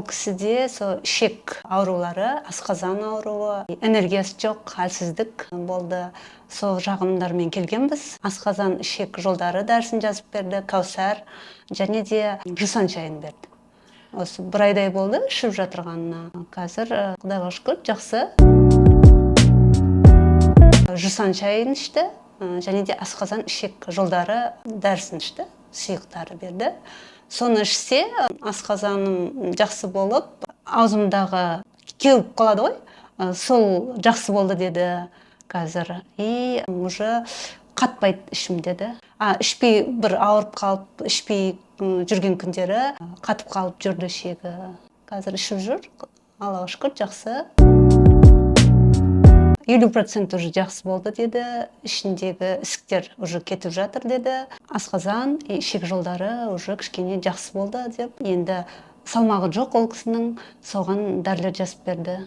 Ол кісіде ішек аурулары, асқазан ауруы, энергиясы жоқ, әлсіздік болды. Сол жағымдармен келгенбіз. Асқазан, ішек жолдары дәрісін жазып берді, Кәусар, және де жусан шайын берді. Осы бір айдай болды ішіп жатырғанына. Қазір Құдайға шүкір жақсы. Жусан шайын ішті, және де асқазан, ішек жолдары дәрісін ішті, сұйықтары берді. Соны ішсе, асқазаным жақсы болып, аузымдағы кеуіп қалады ғой, сол жақсы болды деді қазір. И уже қатпайды ішім деді. Ішпей бір ауырып қалып, ішпей жүрген күндері қатып қалып жүрді ішегі. Қазір ішіп жүр, Аллаға шүкір, жақсы. 50% уже жақсы болды деді, ішіндегі ісіктер уже кетіп жатыр деді, асқазан, ішек жолдары уже кішкене жақсы болды деп, енді салмағы жоқ ол кісінің, соған дәрілер жазып берді.